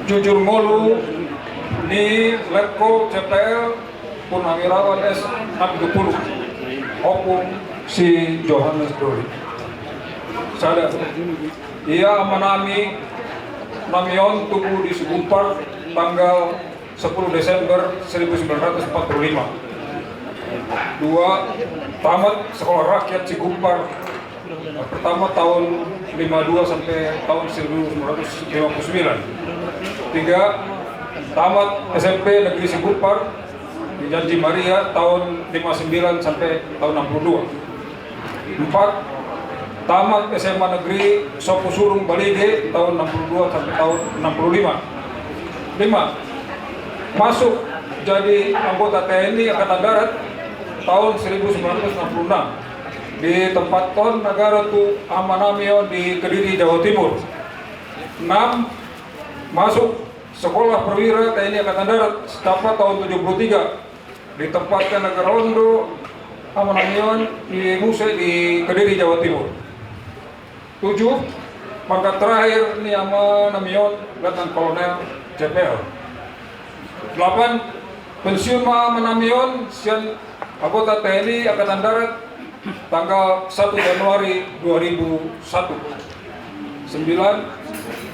jujur ngolu ni Letko CPL Purnawirawan S 60 opung si Johannes Doli. Sada ia menami namion tubuh di Segumpar tanggal 10 Desember 1945. Dua, tamat sekolah rakyat Segumpar pertama tahun 52 sampai tahun 1959. Tiga, tamat SMP Negeri Segumpar di Janji Maria tahun 59 sampai tahun 62. Empat, tamat SMA Negeri Sopo Surung Balige tahun 62 sampai tahun 65. Lima, masuk jadi anggota TNI Angkatan Darat tahun 1966 di tempat Ton Negara Tu Amanamio di Kediri, Jawa Timur. 6. Masuk Sekolah Perwira TNI Angkatan Darat Stapa tahun 73 ditempatkan Negara Londo Amanamio di Muse di Kediri, Jawa Timur. 7. Pangkat terakhir ni Amanamio Letnan Kolonel CPL. 8. Pensiun Amanamio sian anggota TNI Angkatan Darat tanggal 1 Januari 2001. 9.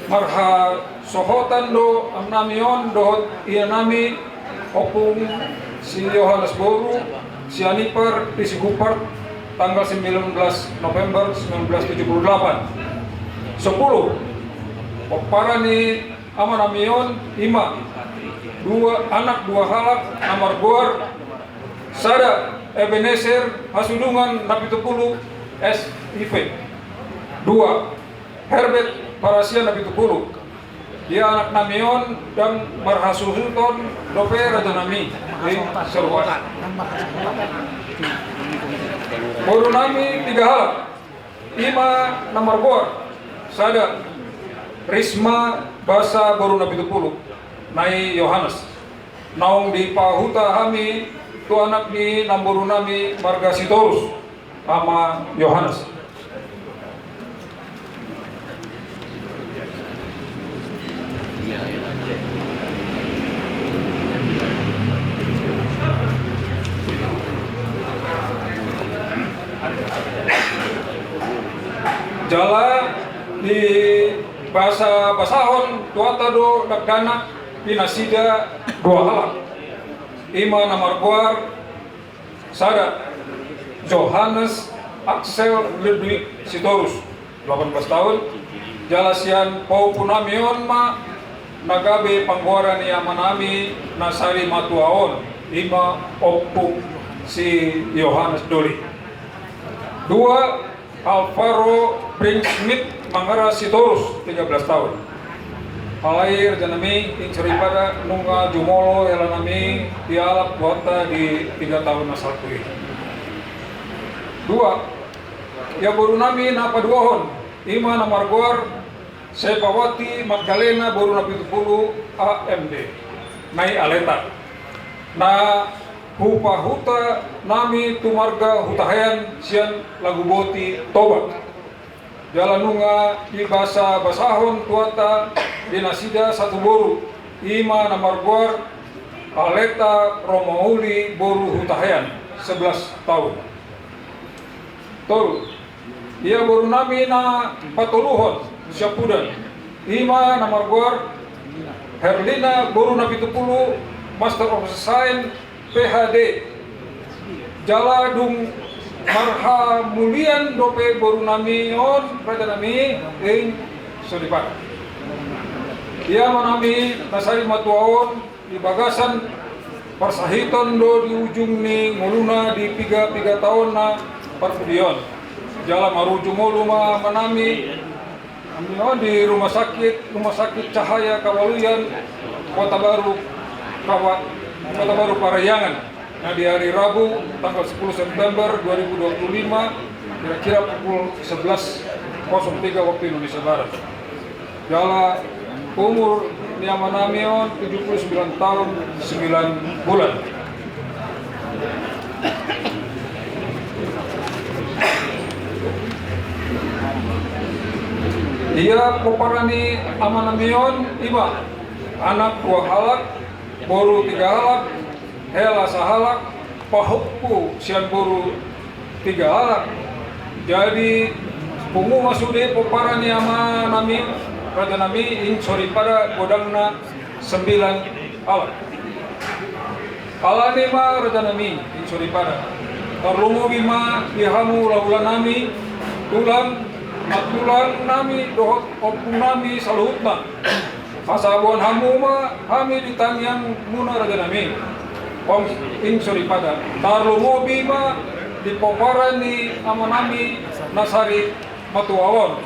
Marha Sohotan do Amnamion dohot Ianami opung si Yohanes Boru si Anipar di Segumpar tanggal 19 November 1978. 10. Oparani Amanamion Ima anak dua halak Amar Goar Sada Ebenezer Hasudungan Napitupulu SIV. 2. Herbert Parasian Napitupulu dia anak Namion dan Marhasuhulton Dope Rajanami di Serwan. Boru Nami 3 halak Ima Namar Goar Sada Risma Basa Boru Napitupulu Nai Yohanes Naung di Pahuta Hami tu anak di Namboru Nami Marga Sitorus sama Yohanes. Jala di bahasa Basahon tuata do dakdana pinasida 2 halak Ima Namar Goar Sada Johannes Axel Ludwig Sitorus 18 tahun Jalasian Pau Punamion ma Nagabe Panggoran Yamanami Nasari Matuaon Ima Opung si Yohanes Doli. 2. Alvaro Prince Smith Mangara Sitorus 13 tahun Alair janami pada nungga jumolo elanami dialap buata di 3 tahun asal kui. 2. Ya boru nami napa duahon Ima Namar Goar Sepawati Magdalena boru napitupulu AMD Nai Aleta na Hupa Huta nami tumarga hutahayan sian lagu boti tobat Jalanunga di bahasa Basahon tuata dinasida 1 boru Ima Namar Goar Aleta Romauli boru hutahayan 11 tahun. Tol ia boru nami na patuluhon Syapudan Ima Namar Goar Herlina boru napitupulu Master of Science PhD Jaladung Marha Mulian Dope boru namion Raja nami ing Sulipan. Ia manami Nasari Matuaon di Bagasan Parsahiton do di ujung ni nguluna di 3 tahun na Parpudion. Jala maruju nguluma manami di rumah sakit Cahaya Kawaluyan Kota Baru Parayangan. Nah di hari Rabu tanggal 10 September 2025 kira-kira pukul 11.03 waktu Indonesia Barat. Jala umur Niamanamion 79 tahun 9 bulan. Ia poparani Amanamion Ima anak 2 halak, boru 3 halak, hela sahalak, pahukku sian boru 3 halak. Jadi pungu masude poparani ama nami raja nami ing sori pada godangna 9 halak. Alani ma raja nami ing sori pada tarlungo bima dihamu laulan nami tulang atulang nami dohot opung nami saluhutna pasabuan hamu ma hami ditanyang muna raja nami pom ing sori pada tarlungo bima di poparan ni ama nami nasari matuawon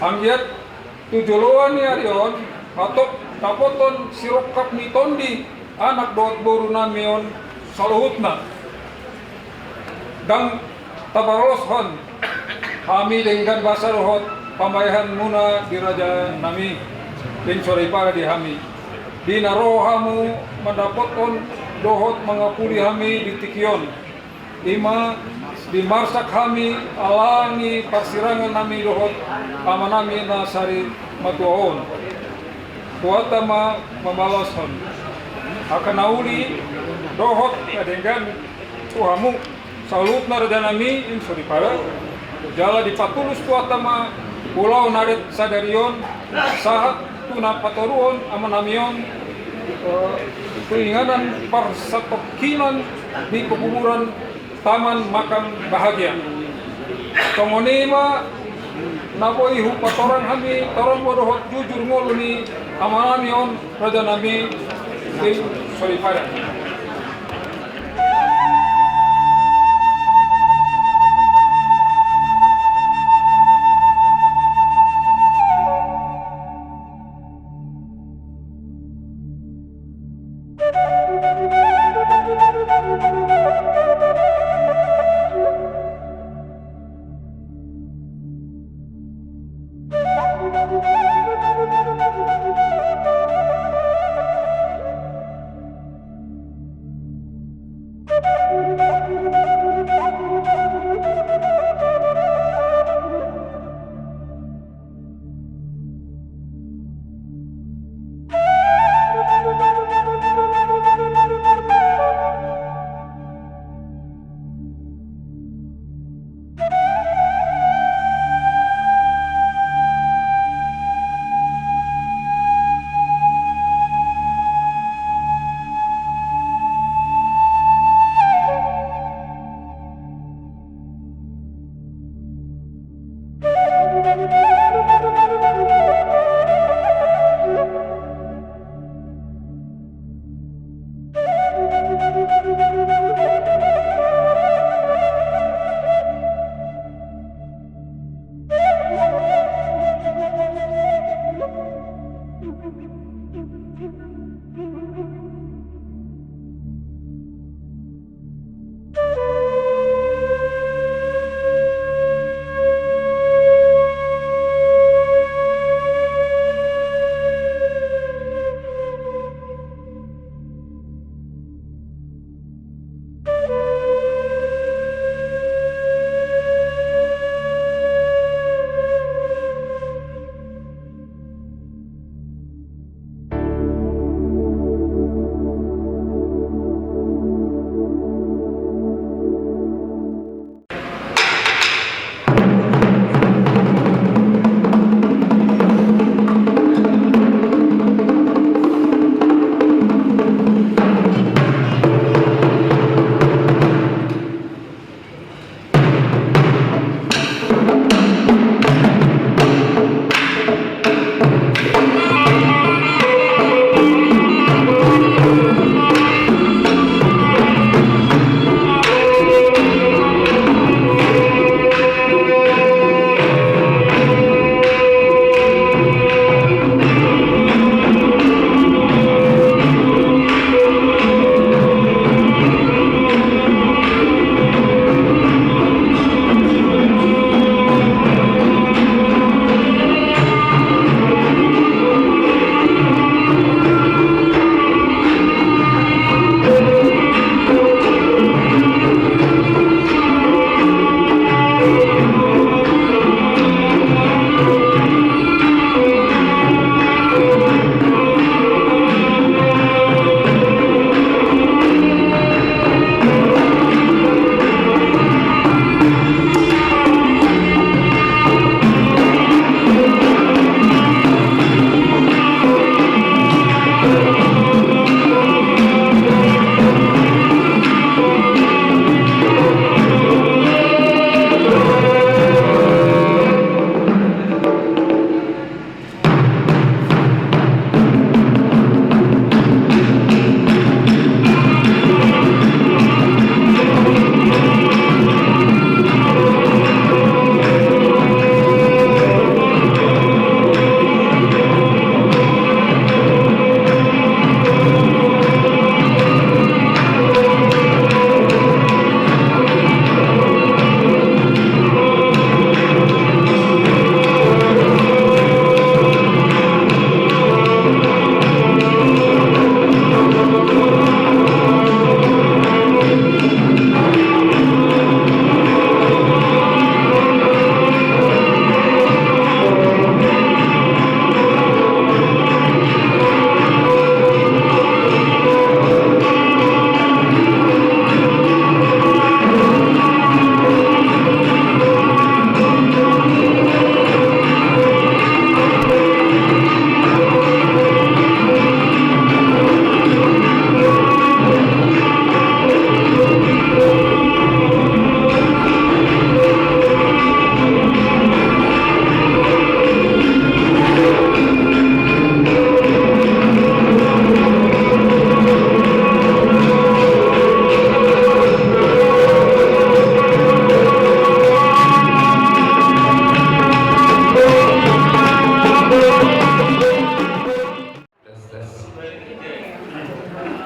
anggiat tujoloan ni arion atok tapoton sirokap ni tondi anak dohot boru namion saluhutna dan tabaroloshan kami dengan bahasa rohot pambayahan muna di raja nami din sore pada di hami di narohamu mendapatkan dohot mengapuli hami di tikion ima di marsak kami alani persirangan nami dohot ama nami nasari matuaon kuatama membaloshan akan nauli dohot dengan tuhamu salut na raja nami ing sori pada jala dipatulus kuatama pulau naret sadarion sahat tuna patoruon ama namion keinganan parsatokinan di pekuburan taman makam bahagia komonima naboi hu patoran hami toron bodohot jujur ngoluni ama namion raja nami ing sori pada.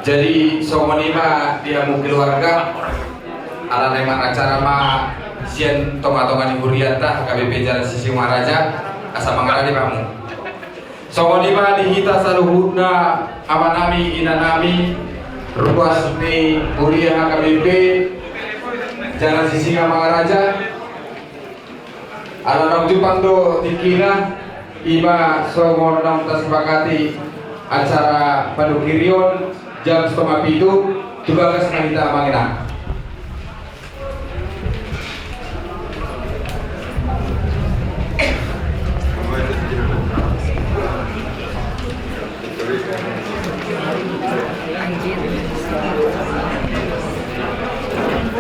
Jadi somonima dia mau keluarga ala neman acara ma sian tonga-tonga di Huriata KBP Jalan Sisi Maharaja asa mangarani kamu somonima dihita saluhutna amanami inanami ruas ni Huria KBP Jalan Sisi Maharaja ala nang jupando tikina iba somon nang tasepakati acara padukirion jam 6.30 tugas kita mangina.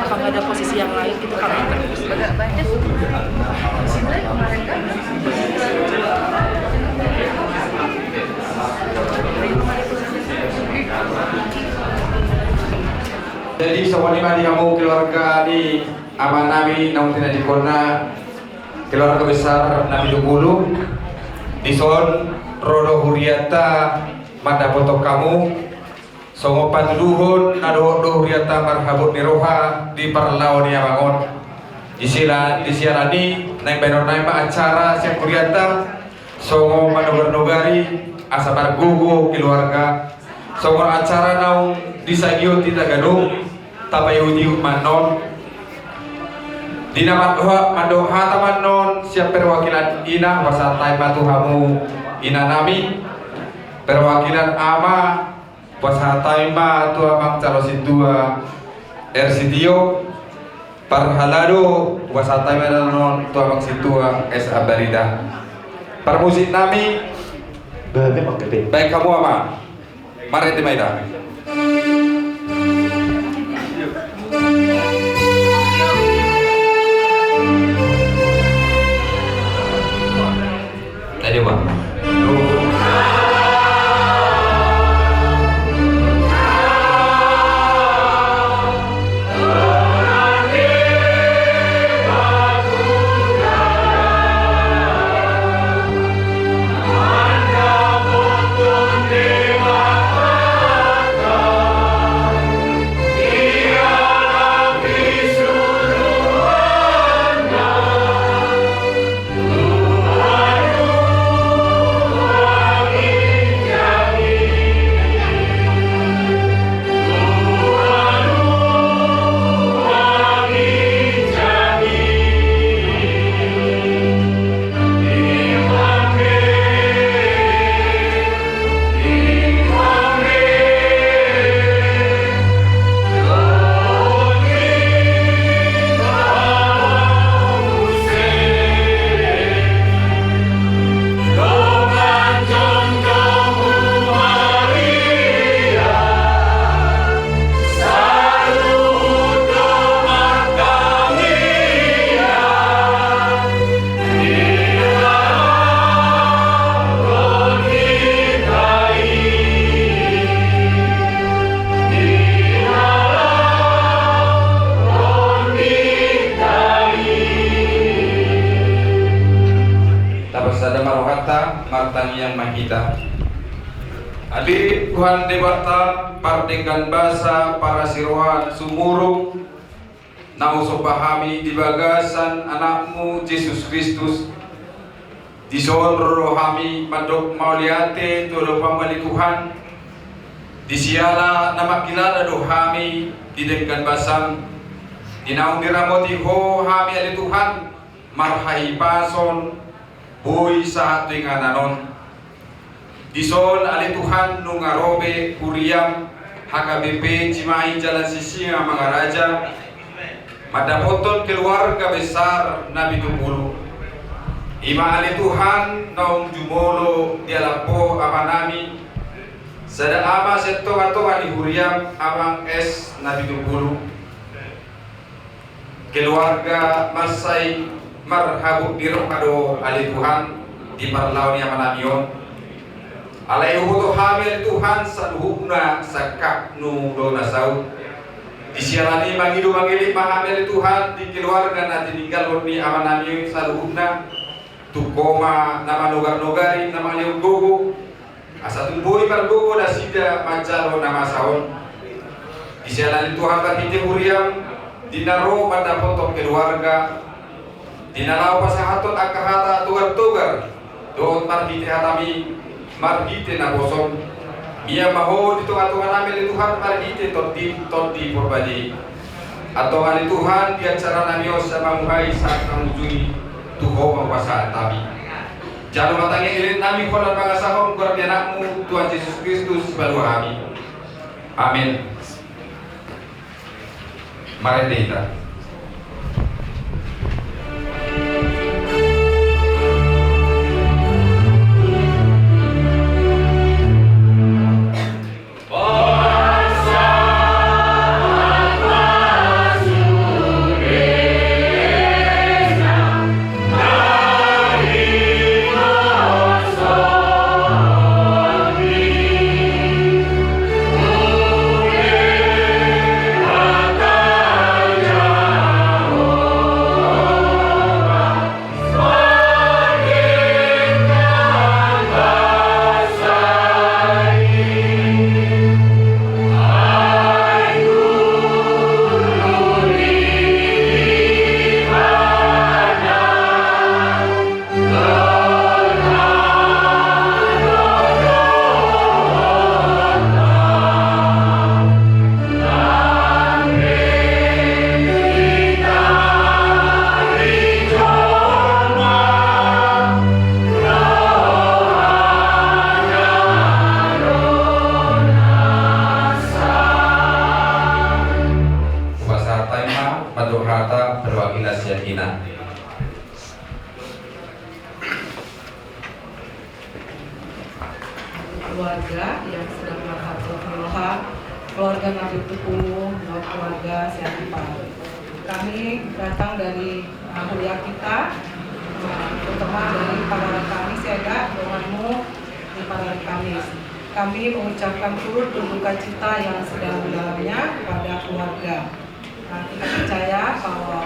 Kalau ada posisi yang lain gitu kalau agak banyak sini kemarin kan jadi semuanya kamu keluarga di aman nabi namun tidak dikona keluarga besar Nabi Dukulu di son Rodo Huriata manda foto kamu songo panduhun nado Huriata marhabut niroha di parlau ni abangon disiarani naik benor naik acara siap Huriata songo manogar-nogari asabar gugu keluarga songo acara naung disagio tidak gadung tapi uji manon dina madoha tamanon siap perwakilan ina wasatai patuhamu ina nami perwakilan ama wasatai ma tua mang calositua ersitio parhalado wasatai manon tua mang situa es abarida permusik nami baik kamu ama mari timaida tadi bang yang mahita adi Tuhan debata pardengan basa para sirohan sumurung nau sobahami di bagasan anakmu Yesus Kristus di soal rohami mandok mauliate tolo pamali Tuhan di siala nama kilala dohami di dengan basang di naung diramoti ho hami ali Tuhan marhai pason boy saat dengan anon Dison ali Tuhan nungarobe Huriam HKBP Cimahi Jalan Sisi Maharaja madapoton keluarga besar Nabi Dukulu ima ali Tuhan naung jumolo dialapo amanami sada ama setto-toa di Huriam amang es Nabi Dukulu keluarga Masai marhabuk dirokado ali Tuhan di parlau ni amanamion alai huto hamil Tuhan saluhuna sakak nu dona saud disiarani mangidu mangili mahamil Tuhan di keluarga nanti tinggal ni amanami saluhuna tukoma nama nogar-nogari nama liu gogo asa tumbui margo na sida majalo nama saon di jalan Tuhan berhiti huriam dinaro pada potong keluarga dinalaw pasahatot akahata tugar-tugar doon marhiti hatami marhiti na bosong iya maho dito atungan namin Tuhan marhiti todi porbali atungan Tuhan di acara namios sa mamuhay sa kamujui tuho mapasaan tabi jalo matangnya ilit nami kolan mga sahom guardianakmu Tuhan Yesus Kristus baru kami amin. Mari kita keluarga yang sedang melakukan penyuluhan keluarga Nabi Tukulu dan keluarga Sianipar. Kami datang dari kuliah kita, terutama dari Paralel Kamis ya Kak, doamu di Paralel Kamis. Kami mengucapkan turut berduka cita yang sedalam-dalamnya kepada keluarga. Nah, kita percaya bahwa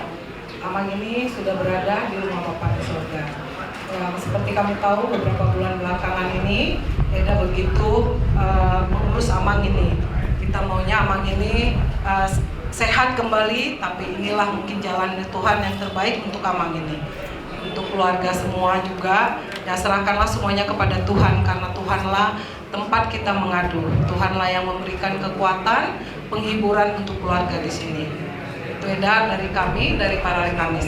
Amang ini sudah berada di rumah Bapa di surga. Seperti kami tahu beberapa bulan belakangan ini Eda begitu mengurus Amang ini. Kita maunya Amang ini sehat kembali, tapi inilah mungkin jalan Tuhan yang terbaik untuk Amang ini. Untuk keluarga semua juga, ya serahkanlah semuanya kepada Tuhan, karena Tuhanlah tempat kita mengadu. Tuhanlah yang memberikan kekuatan, penghiburan untuk keluarga di sini. Itu Eda dari kami, dari Paralel Kamis.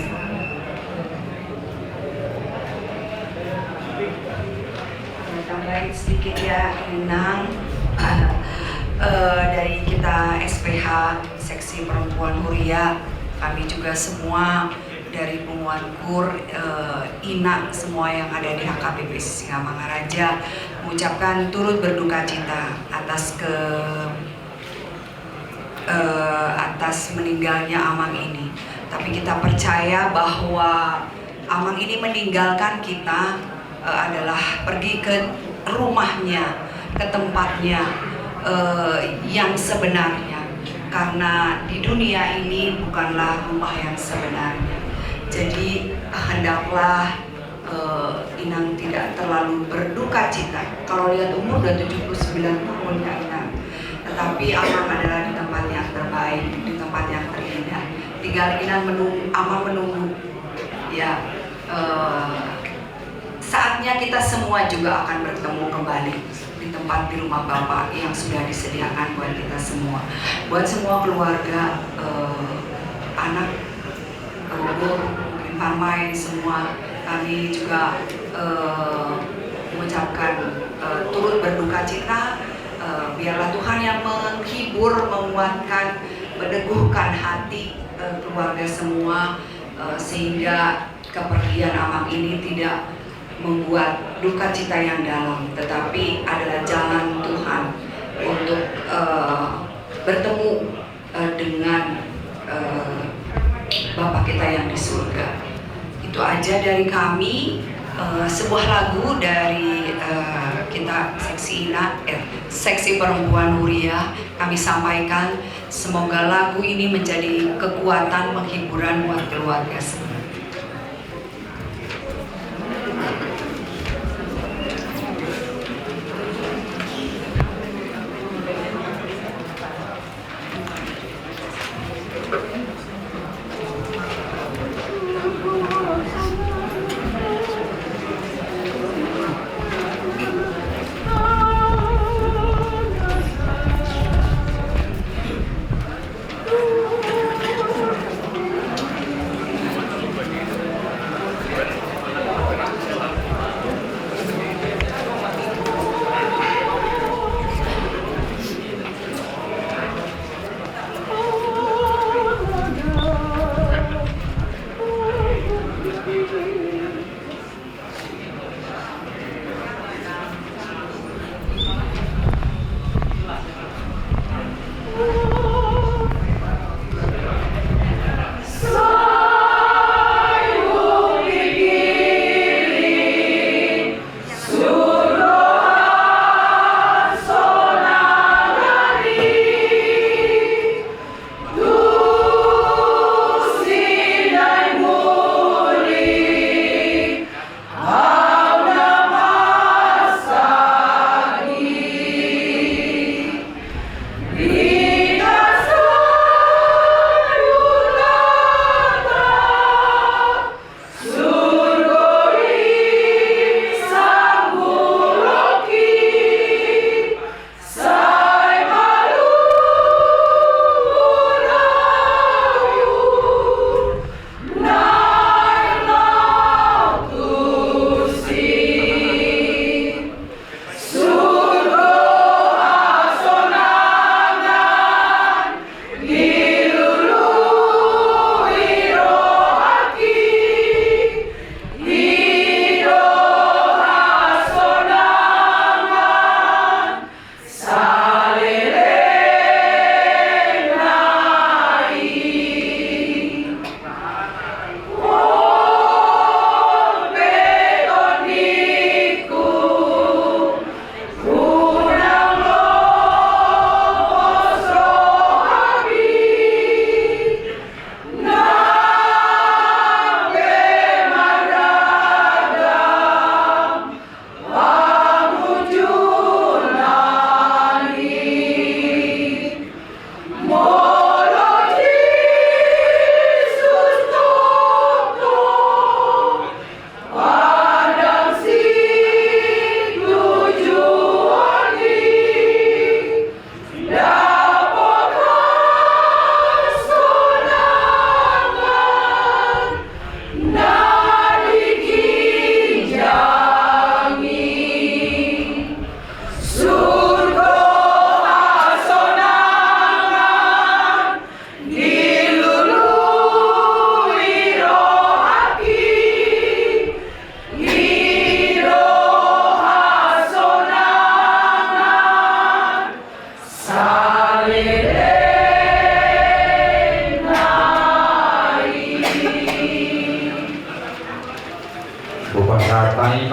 Tambahin sedikit ya, Inang. Dari kita SPH Seksi Perempuan Huria, kami juga semua dari pengumuman KUR, INA, semua yang ada di HKBP Singamangaraja mengucapkan turut berduka cita atas meninggalnya Amang ini. Tapi kita percaya bahwa Amang ini meninggalkan kita adalah pergi ke rumahnya, ke tempatnya yang sebenarnya, karena di dunia ini bukanlah rumah yang sebenarnya. Jadi hendaklah Inang tidak terlalu berduka cita. Kalau lihat umur udah 79 tahun ya Inang, tetapi Amang adalah di tempat yang terbaik, di tempat yang terindah. Tinggal Inang Amang menunggu ya, saatnya kita semua juga akan bertemu kembali di tempat di rumah Bapak yang sudah disediakan buat kita semua, buat semua keluarga, anak, mungkin Parmai semua. Kami juga mengucapkan turut berduka cita. Biarlah Tuhan yang menghibur, menguatkan, meneguhkan hati keluarga semua, sehingga kepergian Amang ini tidak membuat duka cita yang dalam, tetapi adalah jalan Tuhan untuk bertemu dengan Bapa kita yang di surga. Itu aja dari kami. Sebuah lagu dari kita Seksi Perempuan Huria kami sampaikan. Semoga lagu ini menjadi kekuatan penghiburan buat keluarga semua.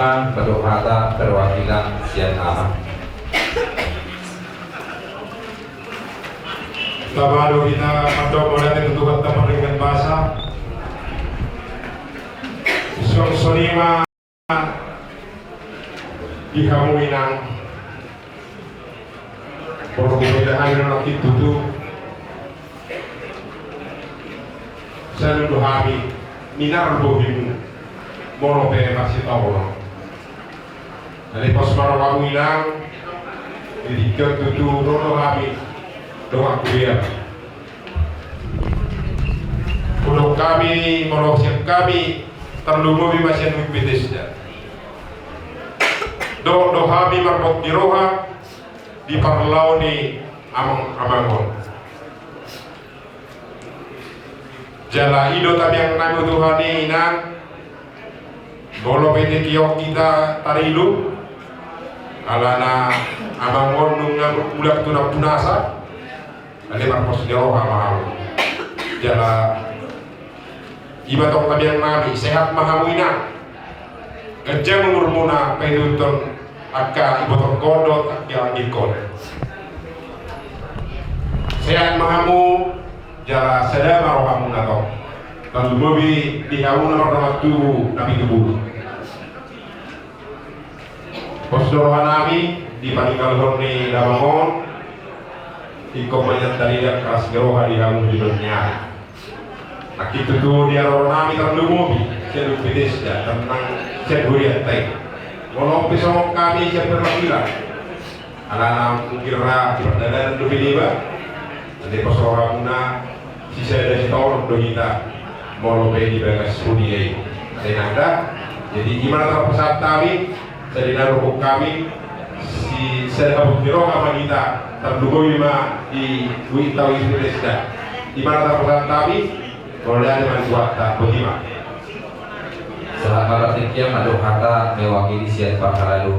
Sonima berdohata perwakilan Sian Ama. Baru kita mencoba untuk teman dengan bahasa Sonima dihamuinang perbedaan yang itu selalu kami minar bohim monope masih tahu. Jadi pas baru hilang jadi ketutup rono kami doa kuliah. Untuk kami merosiap kami terlalu masih nukbitesnya. Doa kami marbot di roha di parlau ni amangon. Jala ido tapi yang nabi Tuhan ini nan bolo pete kiok kita tarilu alana amangon nungang ulak tunang tunasa ale marpos di roha mahal. Jala ibatok tapi yang nabi sehat mahamuina kerja mengurmuna pedutun akka ibatok kodot yang ikon sehat mahamu jala sedama rohamu nato kalau mobi dihamu nama waktu nabi tubuh pos doa nabi di paninggal horni damangon ikut banyak dari dia keras geroha dihamu hidupnya. Nah itu tuh dia orang nabi terlalu mobi saya lupitis ya tentang saya buriat tay walau pisau kami saya pernah bilang ala kira perdagangan lebih liba nanti pas orang muna sisa dari tahun udah kita mau lebih di bagas budaya ada jadi gimana terpesat kami saya dinaruh kami si saya habis biro sama kita terduga lima di tahu Indonesia gimana terpesat kami kalau ada manfaat tak bagaimana Salah karatikya madohata mewakili Sian Pakalalu.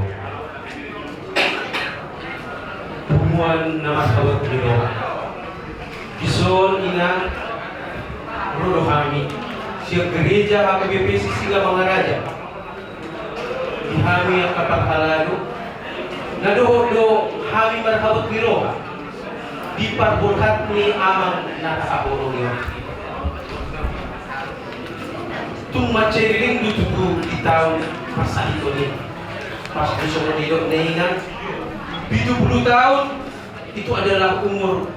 Humuan nama sahabat beliau Bison ingat Rodo kami siap gereja HKBP Sisiga Mangaraja Dihami yang kapan halalu Nadoho kami bersahabat beliau di parbolhat ni amang nakasaborong tung maceriling dutuku di tahun masa itu nih pas besok hidup nehingan 70 tahun itu adalah umur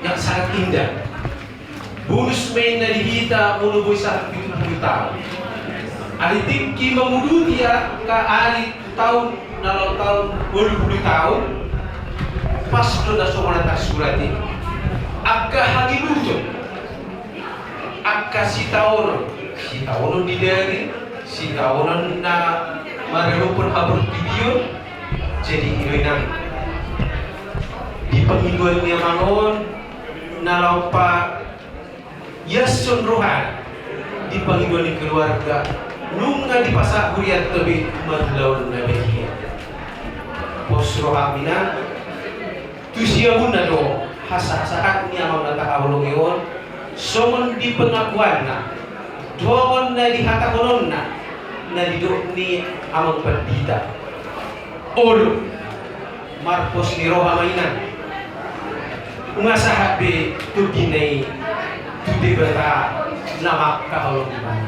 yang sangat indah bonus main dari kita mulai saat 70 tahun ali tinggi memudu dia ke ali tahun dalam tahun 20 tahun pas sudah sekolah tak surat ini agak hagi lucu agak si tahun di dari si tahunan na marelupun habur video jadi irinang di penghidupan niya mangon na laupa yasun rohan di penghidupan ni keluarga nung nga di pasak huriat tabi madlaw na behiya pos rohamina tu siya muna do hasa-hasakat niya mga nakahulong iyon songon di pengakuan na doon na dihatakonon na diduk ni amang perdita olo marpos ni roha mainan umasahat be tuginay tudibata namak kaholong iman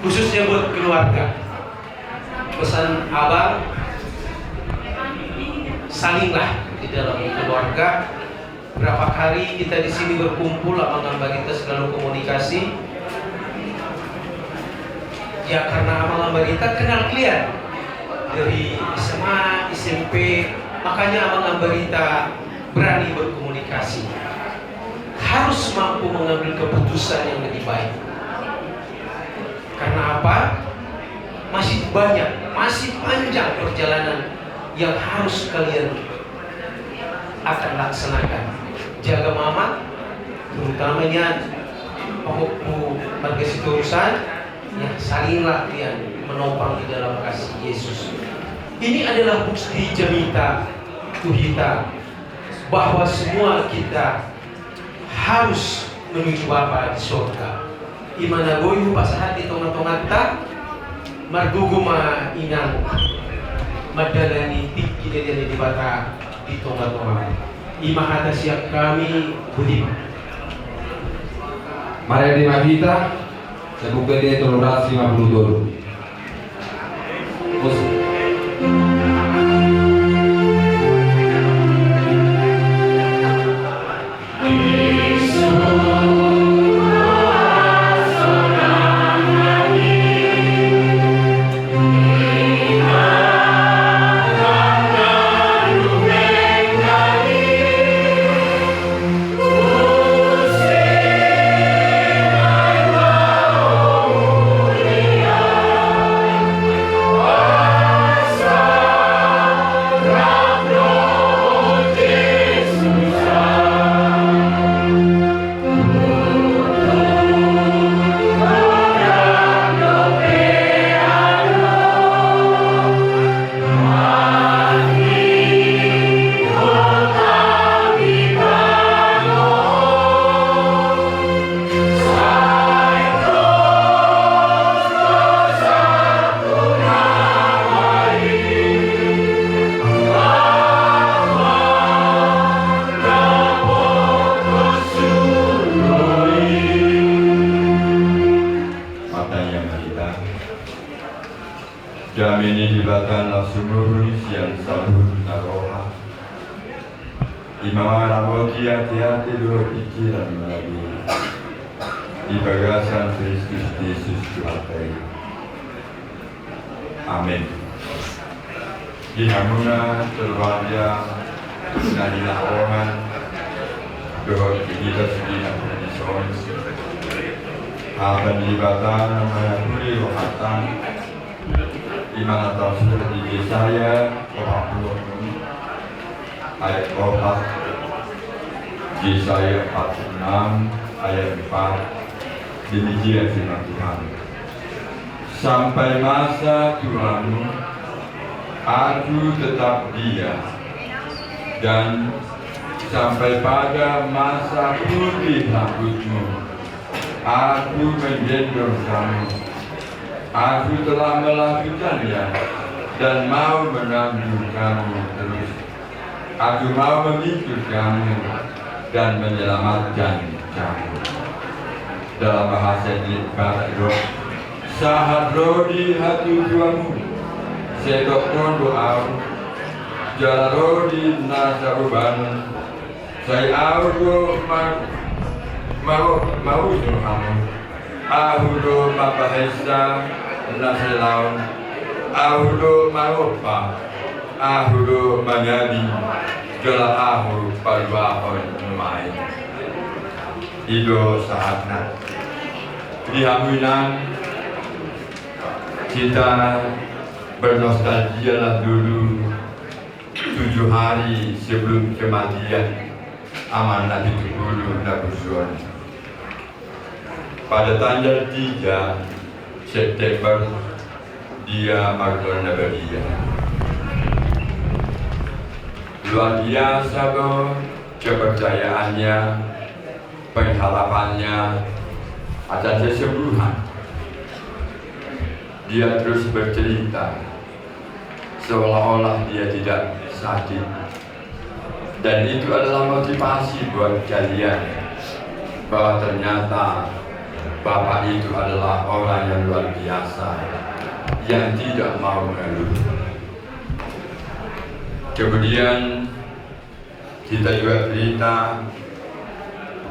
khususnya buat keluarga pesan abang salinglah di dalam keluarga berapa kali kita di sini berkumpul amang kita selalu komunikasi ya karena Amang Ambarita kenal kalian dari SMA, SMP makanya Amang Ambarita berani berkomunikasi harus mampu mengambil keputusan yang lebih baik karena apa? Masih banyak, masih panjang perjalanan yang harus kalian akan laksanakan jaga mama terutamanya pokok marga siturusan ya salinglah kalian menopang di dalam kasih Yesus. Ini adalah bukti jamita tuhita bahwa semua kita harus menuju Bapa di surga. Imana goyu pasahat di tongat-tongat tak marguguma inang madalani tinggi dari dibata di tonga-tonga. Imahata siap kami Budiman. Mari di kita sebutkan dia toleransi 50 dulu. Jamini dibatan sumur siang sabun naroha. Imam Ramoti hati-hati dua pikiran lagi. Di bagasan Kristus Yesus Tuhan. Amin. Di hamuna terwaja nadi lawangan doa kita sedih di son. Akan dibatan mengaturi rohatan. Imana tafsir di saya 40 ayat 4 di saya 46 ayat 4 demikian firman Tuhan. Sampai masa Tuhanmu aku tetap diam, dan sampai pada masa putih rambutmu aku menggendong kamu. Aku telah melakukannya dan mau menanggung kamu terus. Aku mau memikul kamu dan menyelamatkan kamu. Dalam bahasa Ibarat roh, sahat roh di hati Tuhanmu, sedok doa, jalan roh di nasa uban, saya auto mau kamu. Ahudo mapahesa naselaun, ahudo maropa, ahudo manyadi, jala ahu palwahon mai. Ido saatna. Di hamunan kita bernostalgia lah dulu 7 hari sebelum kematian amanah itu dulu Nabi Muhammad. Pada tanggal 3 September dia Magdalena Nabaria. Luar biasa loh kepercayaannya, pengharapannya, ada kesembuhan. Dia terus bercerita seolah-olah dia tidak sakit, dan itu adalah motivasi buat kalian bahwa ternyata Bapak itu adalah orang yang luar biasa, yang tidak mau mengeluh. Kemudian kita juga cerita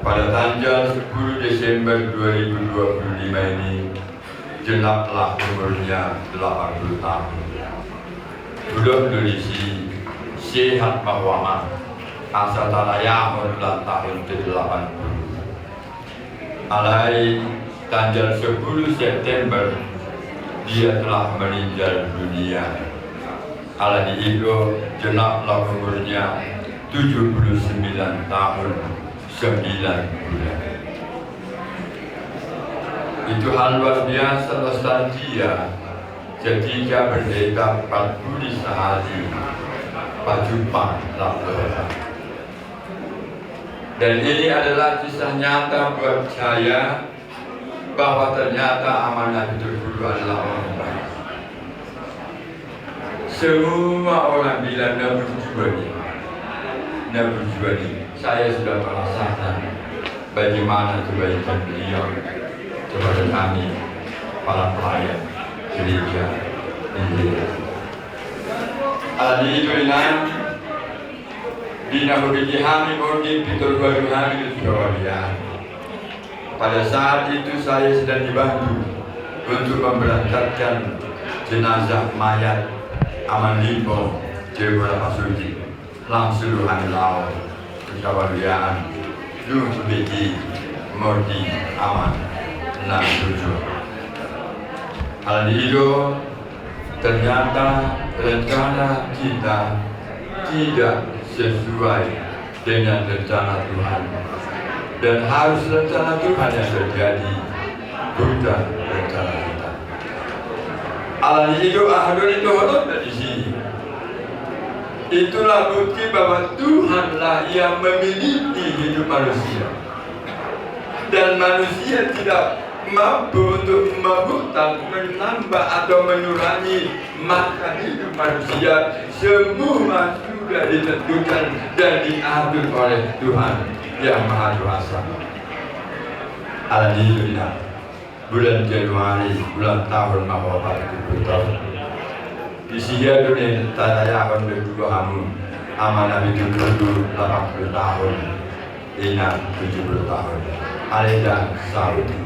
pada tanggal 10 Desember 2025 ini genaplah umurnya 80 tahun. Sudah berisi sehat bahwa asal talaya bulan tahun ke-80. Alai tanggal 10 September dia telah meninggal dunia. Alai itu genaplah umurnya 79 tahun 9 bulan. Itu hal luar biasa nostalgia ketika pendeta 40 sehari Pajupang Labdora. Dan ini adalah kisah nyata buat saya bahwa ternyata amanah itu dulu adalah orang baik. Semua orang bilang Nabujuani. Saya sudah merasakan bagaimana kebaikan beliau kepada kami, para pelayan gereja Injil. Adi itu di Nabujuani kami mungkin Peter baru kami di Surabaya. Pada saat itu saya sedang dibantu untuk memberangkatkan jenazah mayat Aman Limpo ke Kuala Suci langsung Hanlau Kewaliaan Lu Bedi Modi Aman 67. Hal itu ternyata rencana kita tidak sesuai dengan rencana Tuhan, dan harus rencana Tuhan yang terjadi, bukan rencana kita. Hal itu ahadun itu ada di sini. Itulah bukti bahwa Tuhanlah yang memiliki hidup manusia, dan manusia tidak mampu untuk memutar, menambah atau mengurangi makan hidup manusia. Semua sudah ditentukan dan diatur oleh Tuhan yang Maha Kuasa. Alhamdulillah, bulan Januari, bulan tahun Maha tahun. Di sini dunia tadaya kon berdua kamu amanah itu 80 tahun, Ina 70 tahun. Aleda Saudi.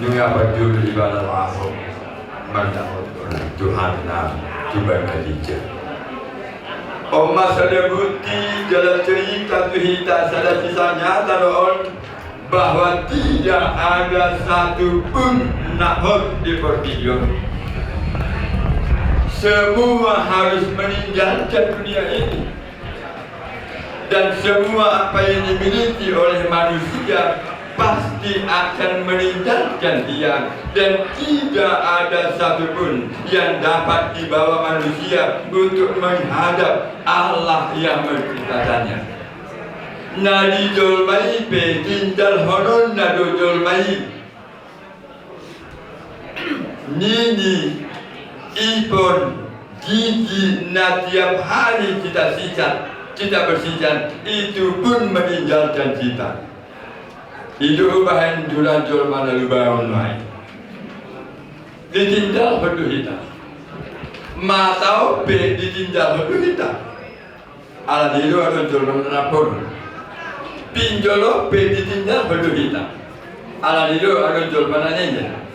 Nuya berdua ibadah Allah, mantap Tuhan nam coba kerja. Oma sada bukti jalan cerita tuhita sada kisah nyata doon bahwa tidak ada satu pun nahot di perdion. Semua harus meninggalkan dunia ini, dan semua apa yang dimiliki oleh manusia pasti akan meninggalkan dia, dan tidak ada satupun yang dapat dibawa manusia untuk menghadap Allah yang menciptakannya. Nadi jolmai pe tinjal honon nado jolmai nini ipon gigi na tiap hari kita sikat, kita bersihkan, itu pun meninggalkan kita. Itu bahan jual mana lubaun lain. Ditinggal berdua kita. Matau pe ditinggal berdua kita. Ala diru ada jual mana rapor. Pinjolo pe ditinggal berdua kita. Ala diru ada jual mana nanya.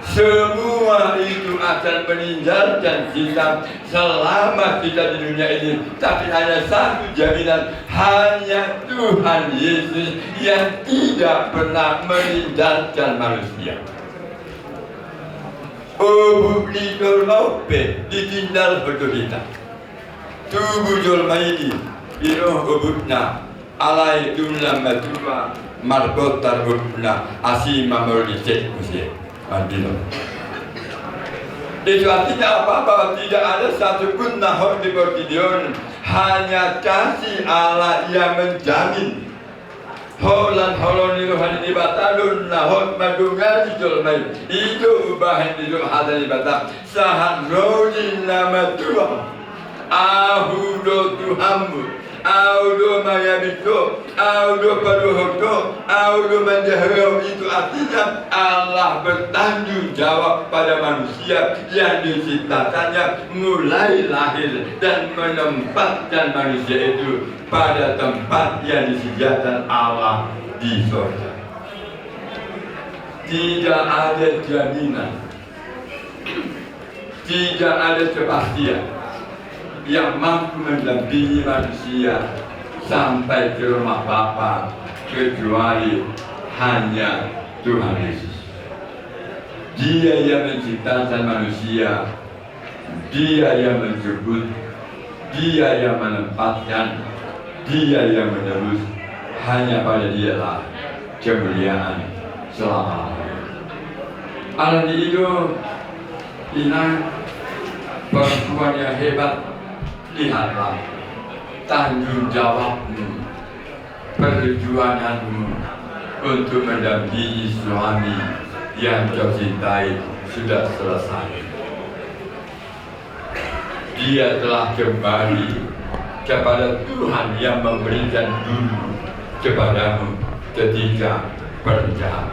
Semua itu akan meninggalkan kita selama kita di dunia ini. Tapi hanya satu jaminan, hanya Tuhan Yesus yang tidak pernah meninggalkan manusia. Obu lidol laupe ditinggal berdua kita. Tubuh jolma ini iroh obutna alai dumlam matua margotar obutna asima merlicet usia. Adil. Itu artinya apa? Bahwa tidak ada satupun nahor di perdion, hanya kasih Allah yang menjamin. Holan holon itu hari di batalun nahor madungan jolmai itu ubahan itu ada di batal. Sahat rojin nama Tuhan, ahudo Tuhanmu. Audo mayabito, audo paduhoto, audo manjahro. Itu artinya Allah bertanggung jawab pada manusia yang diciptakannya mulai lahir dan menempatkan manusia itu pada tempat yang disediakan Allah di surga. Tidak ada jaminan, tidak ada kepastian yang mampu mendampingi manusia sampai ke rumah Bapa kecuali hanya Tuhan Yesus. Dia yang menciptakan manusia, Dia yang menjemput, Dia yang menempatkan, Dia yang menebus. Hanya pada Dialah kemuliaan selama-lamanya. Alam itu ina perempuan yang hebat. Lihatlah tanggung jawabmu, perjuanganmu untuk mendampingi suami yang kau cintai sudah selesai. dia telah kembali kepada Tuhan yang memberikan dulu kepadamu ketika pernikahan.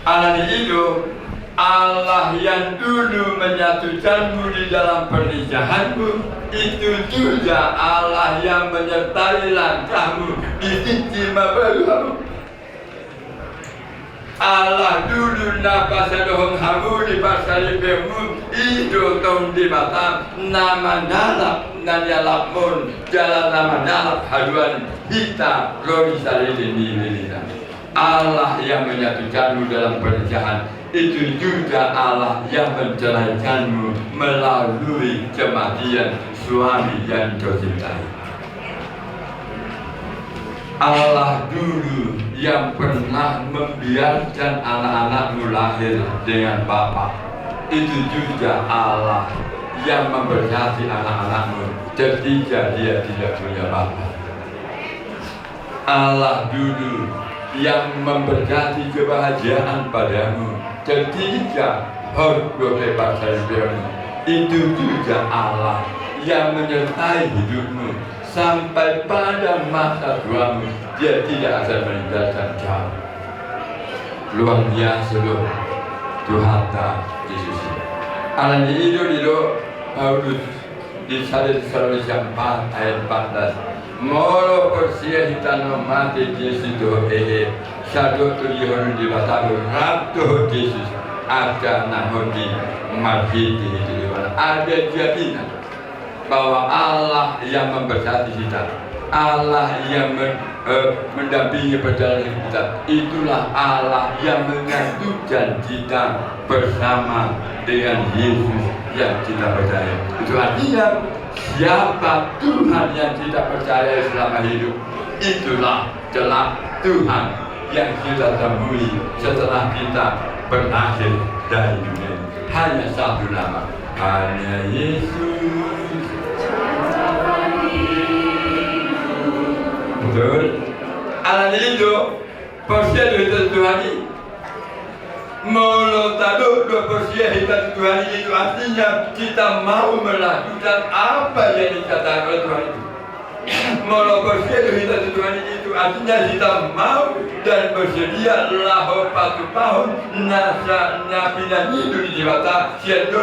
Allah itu Allah yang dulu menyatukanmu di dalam pernikahanmu, itu juga Allah yang menyertai langkahmu di titik baru. Allah dulu napa sedohong hamu di pasal bemu itu tong di mata nama nalap nanya lapun jalan nama nalap haduan kita lori sari ini. Allah yang menyatukanmu dalam pernikahan, itu juga Allah yang menceraikanmu melalui kematian suami yang kau cintai. Allah dulu yang pernah membiarkan anak-anakmu lahir dengan bapak, itu juga Allah yang memberkati anak-anakmu ketika dia tidak punya bapak. Allah dulu yang memberkati kebahagiaan padamu ketika hidup lepas hidupmu, itu juga Allah yang menyertai hidupmu sampai pada masa tuamu. Dia tidak akan meninggalkan kau. Luar biasa loh Tuhan Yesus. Allah itu Paulus di Salatiga 4 ayat 14. Moro persia hitano mate Yesus do satu tujuan di batang ratu Yesus ada nahodi mati itu ada jaminan bahwa Allah yang memberkati kita, Allah yang mendampingi perjalanan kita, itulah Allah yang menyatukan kita bersama dengan Yesus yang kita percaya. Itu artinya siapa Tuhan yang kita percaya selama hidup, itulah kelak Tuhan yang kita temui setelah kita berakhir dari dunia. Hanya satu nama, hanya Yesus. Betul. Allah itu persia itu Tuhan ini. Melotado dua persia hitam Tuhan itu artinya kita mau melakukan apa yang dikatakan oleh Tuhan itu. Molo persia hitam Tuhan itu artinya kita mau dan bersedia lahir patu tahun nasa nabi dan hidup di mata siapa.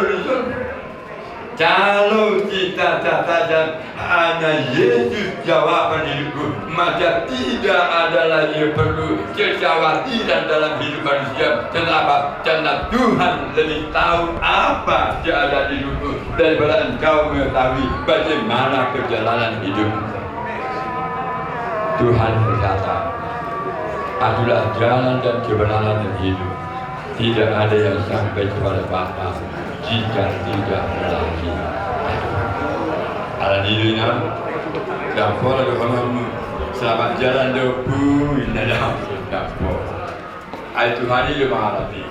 Kalau kita katakan hanya Yesus jawaban hidupku, maka tidak ada lagi perlu kekhawatiran dalam hidup manusia. Kenapa? Karena Tuhan lebih tahu apa keadaan hidupku daripada engkau mengetahui bagaimana perjalanan hidupmu. Tuhan berkata, akulah jalan dan kebenaran dan hidup. Tidak ada yang sampai kepada Bapa jika tidak melalui Allah dirinya dan pola doamu selamat jalan doamu dalam dapur. Ayat Tuhan ini menghadapi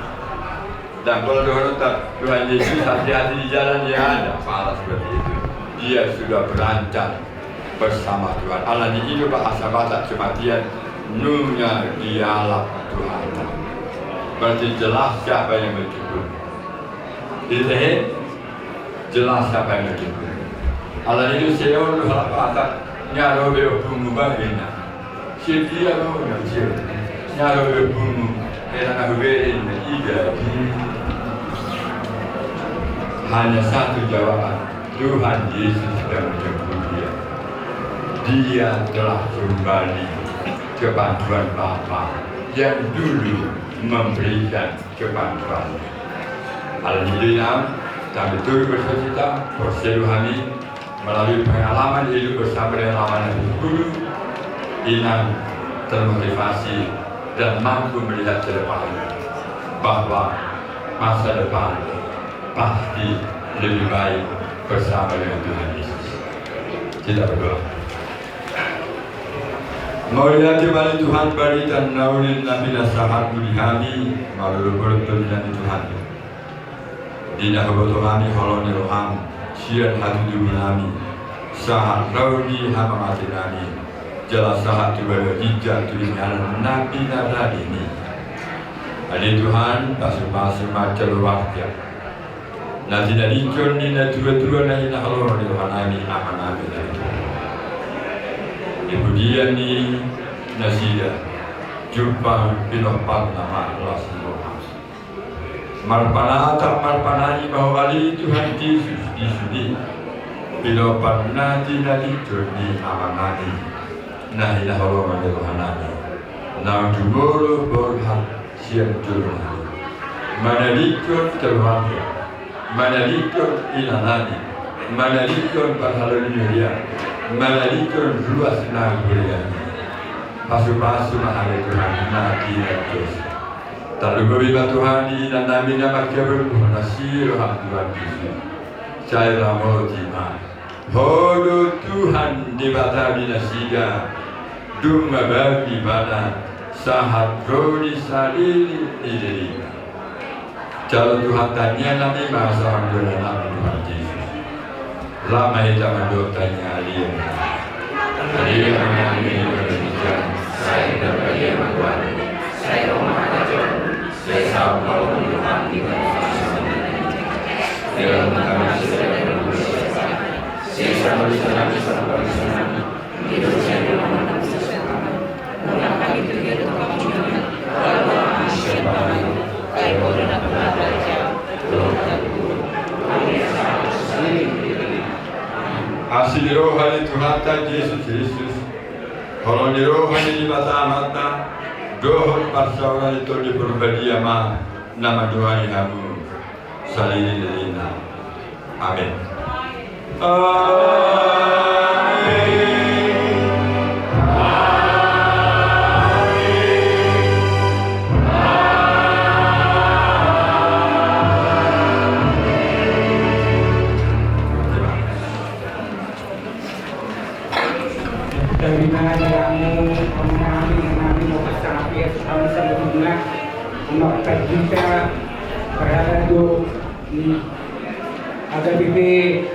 dan pola doamu Tuhan Yesus hati-hati di jalan yang ada pahala seperti itu. Dia sudah berancang bersama Tuhan. Allah ini hidup bahasa kematian nunya dialah Tuhan. Berarti jelas siapa yang bersyukur. Dilihat jelas siapa yang bersyukur. Allah itu seorang kata nyaro berhukum bagina. Siapa yang bersyukur? Nyaro berhukum kerana berin ibadah. Hanya satu jawaban. Tuhan Yesus sedang menjemput dia. Dia telah kembali ke bantuan Bapa yang dulu memberikan kebantuan. Alhamdulillah, kami turut bersuka bersilaturahmi melalui pengalaman hidup bersama dengan amanah guru, inang termotivasi dan mampu melihat ke depan bahwa masa depan pasti lebih baik bersama dengan Tuhan Yesus. Kita berdoa. Maulah kembali Tuhan beri dan naulin Nabi nasihat budi kami melalui bertemu Tuhan. Dina kebetulan kami holoni roham sian hati tubuh kami sahat nauli hama mati kami jelas sahat tiba hijab tulisan Nabi nada ini. Adi Tuhan pasir-pasir macam waktu Na tidak dikon ni na dua-dua na ina halor di hanami amanami na. Kemudian ni nasida jumpa pinopan nama Allah Subhanahu. Marpanata marpanani bahwali Tuhan Yesus di sini. Pinopan nanti nanti di amanami. Nah ina halor di hanami. Na dumolo borhan siang turun. Manalikon terwakil. Manalikon ilanani, manalikon parhalon mulia, manalikon luas naguriani. Pasu-pasu mahal Tuhan nanti terus. Terlebih Tuhan di dan kami nama keber nasir Tuhan Yesus. Saya ramotima. Hodo Tuhan di bata di nasiga, dunga bagi bana sahat rodi salili ideri. Kalau Tuhan tanya nanti bahasa orang nama Tuhan Yesus. Lama kita mendotanya alien. Alien kami berbicara. Saya dapat dia makuan. Saya rumah aja. Saya tahu kalau Tuhan kita bersama. Dalam kami sudah berusaha. Saya sama bersama. Hidup saya dalam mana bersama. Mula kami terjadi kami juga. Kalau siapa saya boleh nak belajar. Hasil rohani Tuhan Yesus Kristus. Kalau di rohani di mata-mata, dohon parsauran itu di perbadiama nama doa kamu salini lina. Amin. Dari mana jamu mengalami mau sampai kami sebelumnya maka kita berada di ada bibi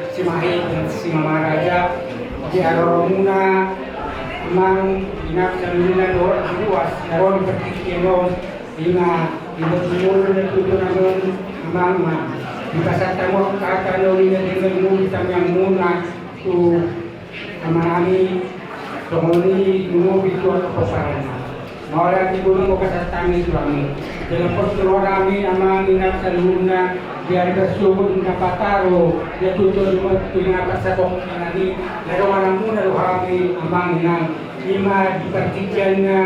si Mahi dan si Mama Raja di Aroromuna memang inak sembilan orang luas orang berkikino ina ibu timur dan tujuh namun memang di pasar tamu kata nori dan dengan mulu yang muna tu amanami Somoni dulu itu pasaran. Malah di gunung mau kasar tani suami. Dengan postur kami ama minat saluna biar bersubut dapat taruh dia tutur punya pasakong ini. Lalu orang pun lalu kami ama minat lima di pertikiannya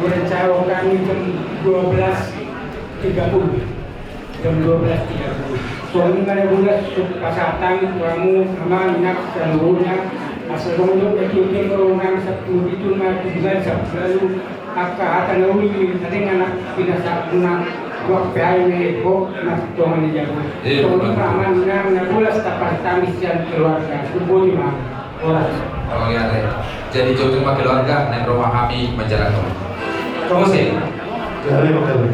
berencana kami jam 12.30. Jam 12.30. Suami kada bulat pasatan kamu ama minat saluna. Asal dulu kemudian orang satu itu mah tujuan selalu akan nawi tadi anak pindah pulang buat pihak kok nak tuan dia jago. Tuan paman nak bulas tapas tamis yang keluarga kubur mah orang. Oh ya deh. Jadi jauh keluarga dan rumah kami menjalankan. Kamu sih? Jadi betul.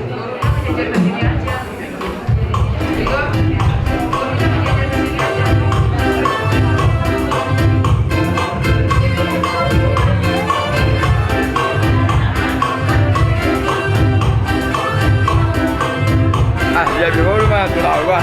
Ya dulu mah tuh tahu gua.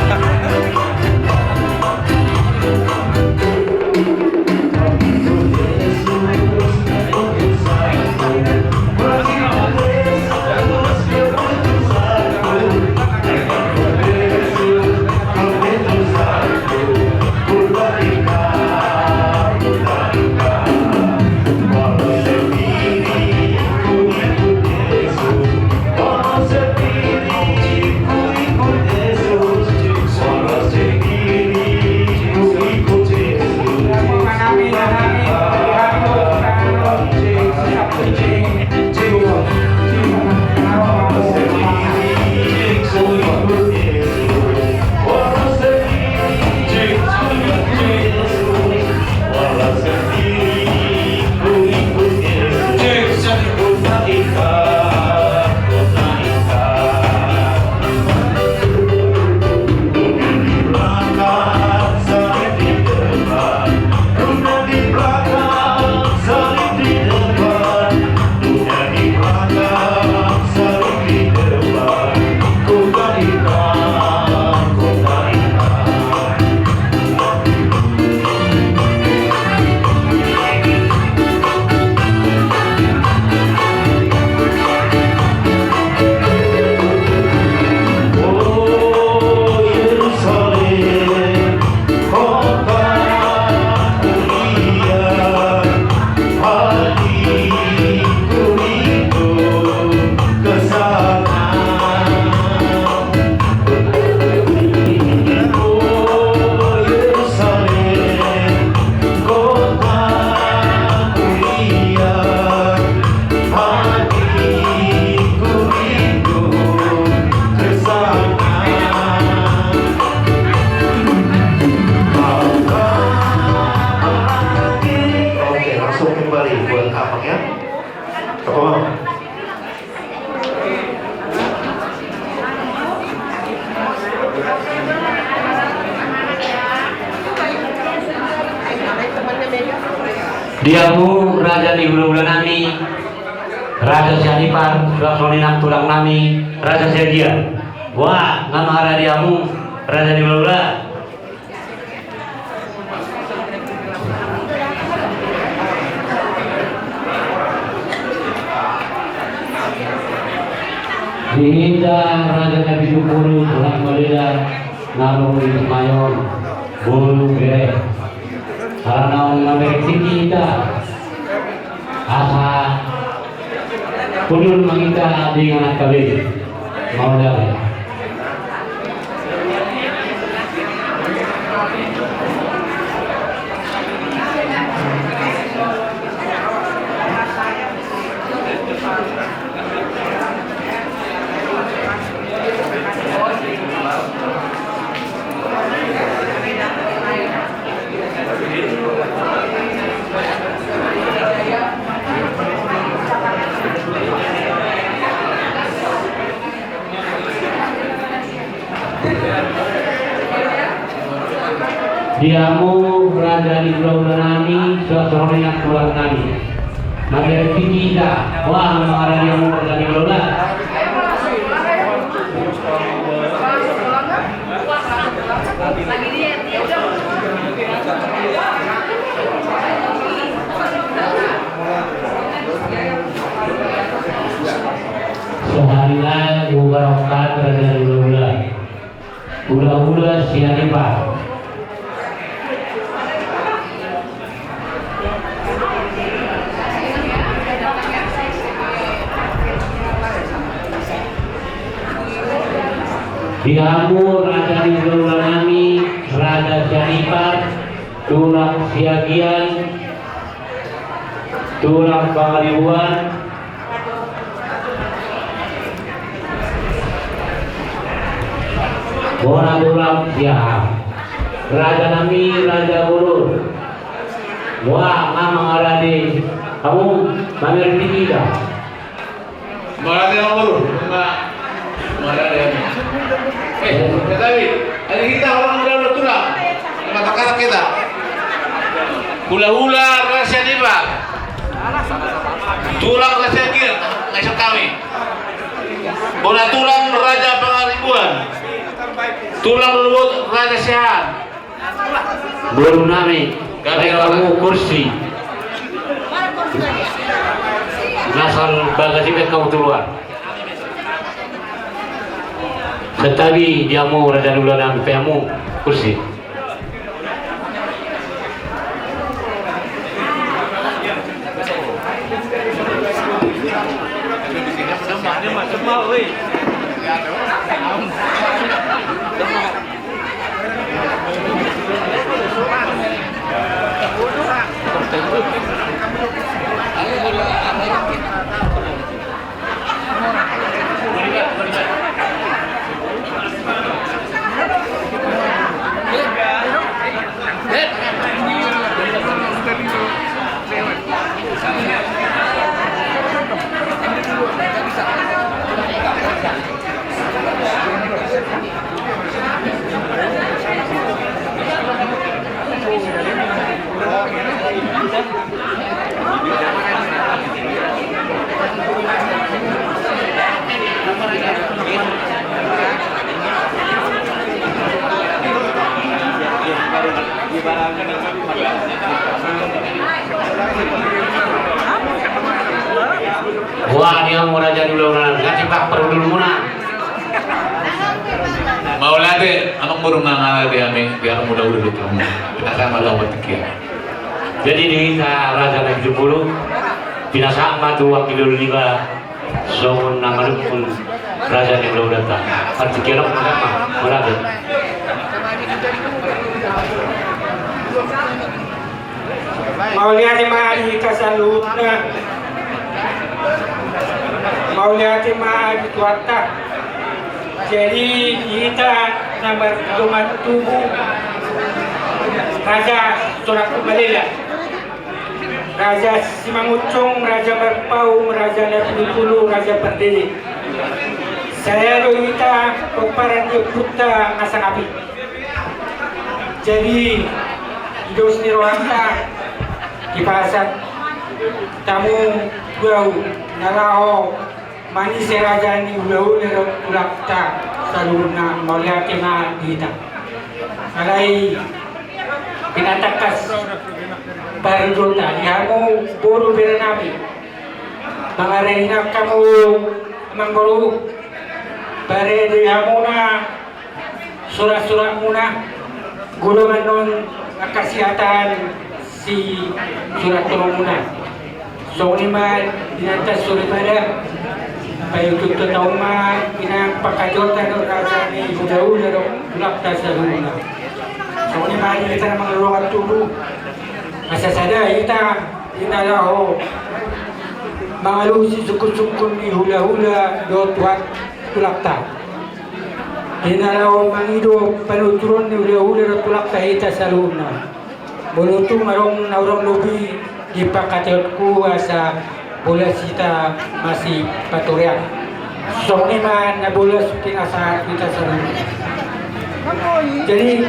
kali buat apa ya? Apa mau? Diamu Raja di bulan nami, Raja Sianipar, Suasoninak tulang nami, Raja Sedia. Wah, nama arah diamu Raja di bulan. Dihinda Raja Nabi Dukuru, Tuhan Malida, Nalung di Mayon, Bulu Bere. Karena mengambil kita asa kunun mengita dengan kali mau dari Diamu Raja di Pulau Nami, Suasoninak tulang nami. Mandiri kita, wah memang ada diamu Raja di Pulau Nami. Seharian Mubarakkan Raja di Pulau Nami. Ula-ula Sianipar. Diamu Raja di Pulau Nami, Raja Sianipar, tulang Siagian, tulang Pangaribuan, Bona tulang Siaham, Raja Nami, Raja Bulur. Wah, mamang aradi, kamu mengerti tidak? Marami ang ulo. Marami. Katabi, ada kita orang udah tulang. Mata kita. Hula-hula Raja Sianipar. Tulang Raja Siagian, ngasih kami. Bola tulang Raja Pangaribuan. Tulang lulut Raja Siaham. Belum nami, kamu kursi. Nasal bagasi kamu keluar. Tetapi diamu Raja di bulan nami, kamu kursi. Wah, dia mau Raja di bulan ngasih pak perlu dulu muna. Mau lade, amang burung nang dia ame, dia muda udah kamu. Kita malah bertikia. Jadi di Raja Nabi 70 binasa matu wakil lima zon nama pun Raja di bulan datang. Arti kira apa? Merada. Mau lihat mari kasalutna. Mau lihat mari tuata. Jadi kita nomor tuman tubuh Raja Surat Malila. Raja Simangucung, Raja Merpau, Raja Nepulu, Raja Perdiri. Saya Rohita Koparan Yogyakarta Ngasanapi. Jadi Idus Nirwanta di pasar tamu bau nalaho manis raja ni ulau ulakta saluna maulia tema dita. Alai pinatakas Barudota dihamu buru berenami mangarena kamu manggoru bare dihamuna surat-surat muna golongan non kesehatan si surat muna so lima dinantas suri pada payu tutu tauma inang pakajota do raja ni budau do lakta saluna so lima kita mengeluarkan tubuh masa sada kita inalaho mangalusi sukun-sukun ni hula-hula do tuat tulakta inalaho mangido panuturon ni hula-hula do tulakta ita saluna bulutu marong naurong lobi di pakatiyotku asa bola sita masih paturian song man na bola pinasa kita saluna jadi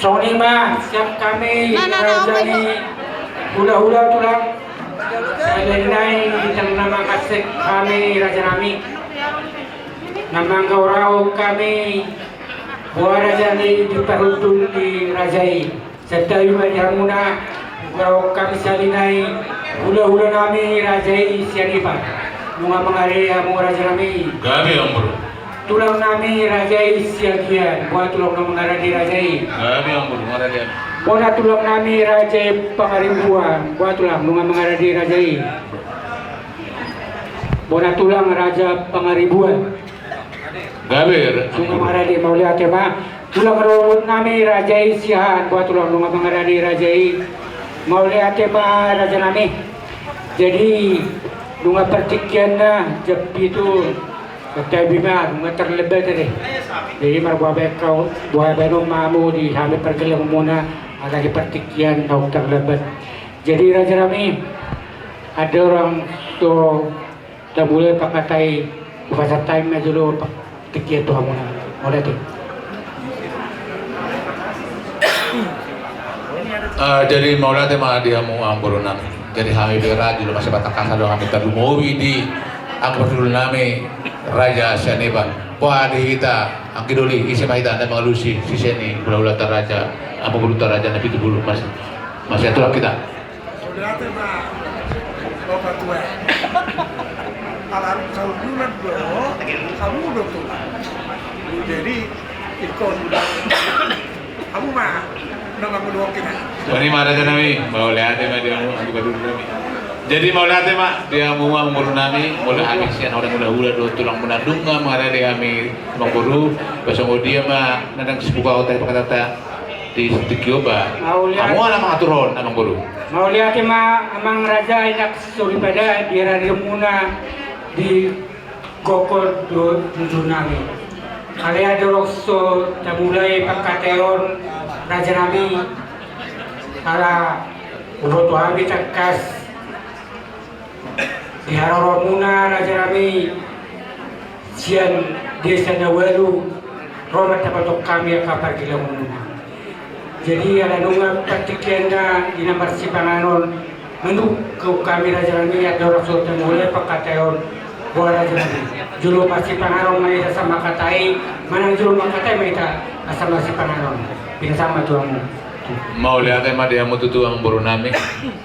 Sonima siap kami rajani hula-hula tulang Salinai yang nama kasih kami Raja Nami nama gaurau kami Buah rajani di Parutun di Rajai serta Yuma Jarmuna gaurau kami Salinai hula-hula nami Rajai Sianipan Bunga mengari amu Raja Nami Gabi ampun tulang nami Rajai Siagian buat tulang nami Rajai Rajai Gabi ampun Rajai Bona tulang nami Rajai Pangaribuan buat tulang nunga mengaradi Rajai Bona tulang Raja Pangaribuan Gabi nunga mengaradi Maulia tema tulang rawon nami Rajai Siahan buat tulang nunga mengaradi Rajai Maulia tema Raja nami jadi nunga pertikiannya jepi itu Kata bima, terlebih tadi. Jadi marwah kau buah baru mamu di hamil pergelang muna ada di pertikian kau terlebih. Jadi Raja Nami ada orang tu tak boleh pakai bahasa time dulu pertikian tu hamuna. Boleh tu. Jadi maulah tema dia mau ampun nami. Jadi hamil berat dulu masih batang kasar doang kita dumowi di angkor dulu nami. Raja Sianiban, puadi kita, angkidoli, isi mahita, dan mengalusi, sisi ini, belau-belau raja, apa belau raja, nabi itu bulu masih atulah kita. Saudara tema, bapak tua, alam saudunan bro, kamu udah tua, jadi ikon, kamu mah, nama kedua kita. Ini mah raja nami, mau lihat tema dia mau angkat dulu nami. Jadi mau lihat mak dia mau ngurus nami, mulai habis yang orang muda do tulang menadunga mengarah dia kami menguru, besok dia mah nadang sebuka hotel kata di Tikioba. Kamu anak mengaturun nama guru. Mau lihat mah amang raja enak suri pada di Radimuna di Gokor do nami. Kalian dorokso tabulai pakateron raja nami. Kala urotu habis takas di Haroromuna Raja Nami sian desa Nawalu romat tapatok kami kapar kilamuna jadi ada nunga partikianda di nomor Sipanganon menu ke kami Raja Nami ada orang sultan mulai pakatayon buat Raja Nami julu pasti Panganon mai sama katai mana julu makatai mai sama Sipanganon bisa sama tuamu mau lihat tema dia mau tutu ang buru nami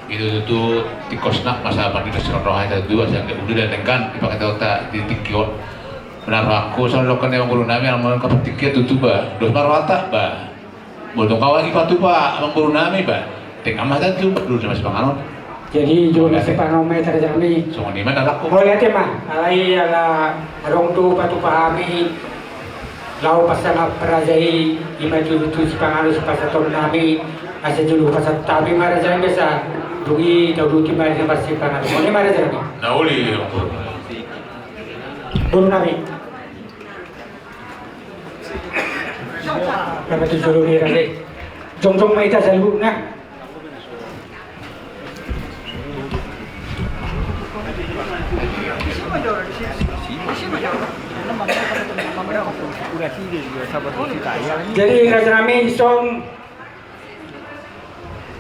itu tutu tikosnak masa apa kita serong ada dua saya udah dan kan dipakai otak di tikiot benar aku sama lokan yang buru nami yang mau kapal tikiot tutu ba dos marwata ba bolong kawan lagi patu ba ang buru nami ba tek amah tadi dulu sama Sipanganon jadi juga Sipanganon mai terjadi semua di mana aku mau lihat tema alai ala arong tu patu pahami lau pasang perajai imaju tu Sipanganon sepasa tahun nami asa julu pasang tabi marajai biasa dugi tau dugi mari sama Sipanganon mana marajai ni nauli buru nami nama tu julu ni rajai jong mai ta selalu na Jadi Raja Nami isong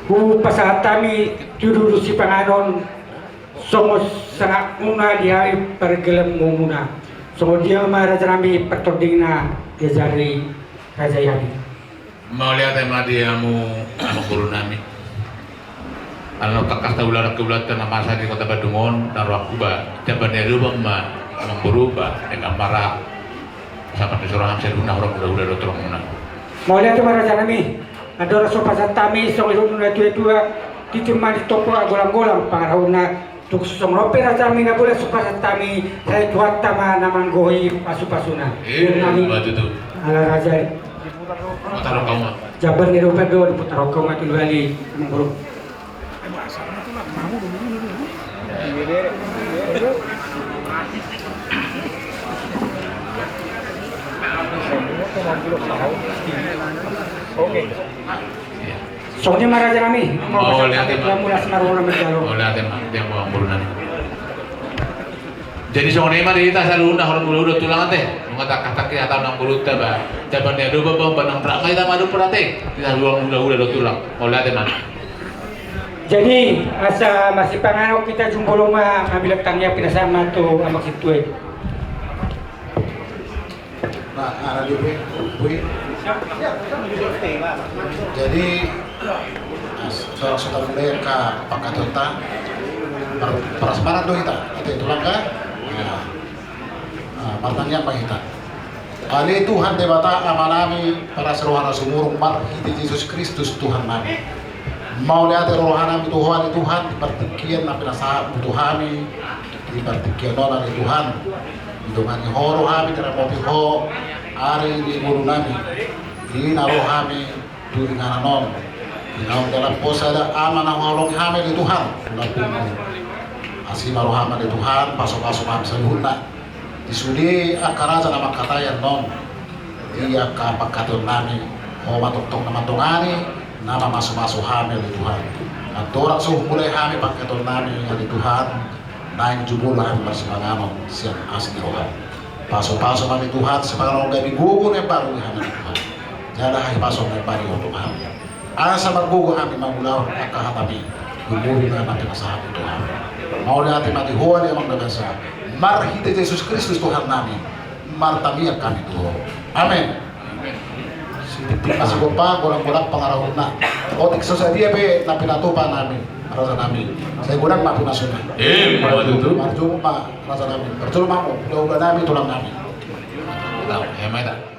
hu pasatami judul si panganon somos sangat muna dia pergelem muna. So dia Raja Nami pertoding na dia jari Raja Yani. Mau lihat madiamu ama guru nami. Ano kakas taulan keulatan nama saya di kota Badungon dan Rakuba. Jaban dia rubah amang berubah dengan marah. Sampai disuruh hamsir guna orang udah terong guna. Mau lihat Raja Nami. Ada rasa pasatami song ilmu na tua ditimah di toko golang-golang pangarahuna. Tuk susong lope Raja Nami na boleh supasatami saya tuat tama namang gohi pasu-pasuna. Batu tu. Ala Raja. Taruh kau mah. Jabar ni rupa do diputar kau mati bali amang guru. Soalnya Raja Nami mau lihat mulai senaruh berjalan. Mau lihat dia mau guru nami. Jadi soalnya mah kita selalu orang bulu udah tulang teh, mengatakan kaki atau 60 bah. Jabannya dua bang benang terak kita madu perhati, kita udah tulang. Mau lihat mana? Jadi asa masih panganok kita jumpa loma ambil tangnya pindah sama tu amak situ. Nah, ada di jadi saudara mulai ke Pakatota perasmaran tuh kita tulang ke pertanyaan Pak kita Ali Tuhan debata amanami para serohana sumurung mar hiti Yesus Kristus Tuhan nami mau lihat rohana Tuhan dipertikian nabi nasahab Tuhani dipertikian nona di Tuhan hidungan horo kami terapoti ho ari di guru nami di naruh kami tu ingana non di dalam posada amanah holong kami di Tuhan lalu asih maruh kami di Tuhan pasok-pasok kami seluruhna disudi akaraja nama katayan non dia kapakaton nami ho matok-tok nama tongani nama masuk-masuk kami di Tuhan atorak suh mulai kami pakaton nami di Tuhan naik jubul kami bersemangat siang asli rohan pasok-pasok kami Tuhan semangat orang gabi gugur yang baru kami di Tuhan jada hai pasok yang baru untuk kami asa bergugur kami mengulau akahatami gugur dengan nanti masalah Tuhan mau lihat mati hoa dia menggabasa marhite Yesus Kristus Tuhan nami martamia kami Tuhan amin titik masih gopa gorang-gorang pengarahuna otik sesadia be napi natupa nami rasa nami saya gorang mapi nasuna marjumu pak rasa nami percuma mau udah nami tulang nami tahu ya mai tak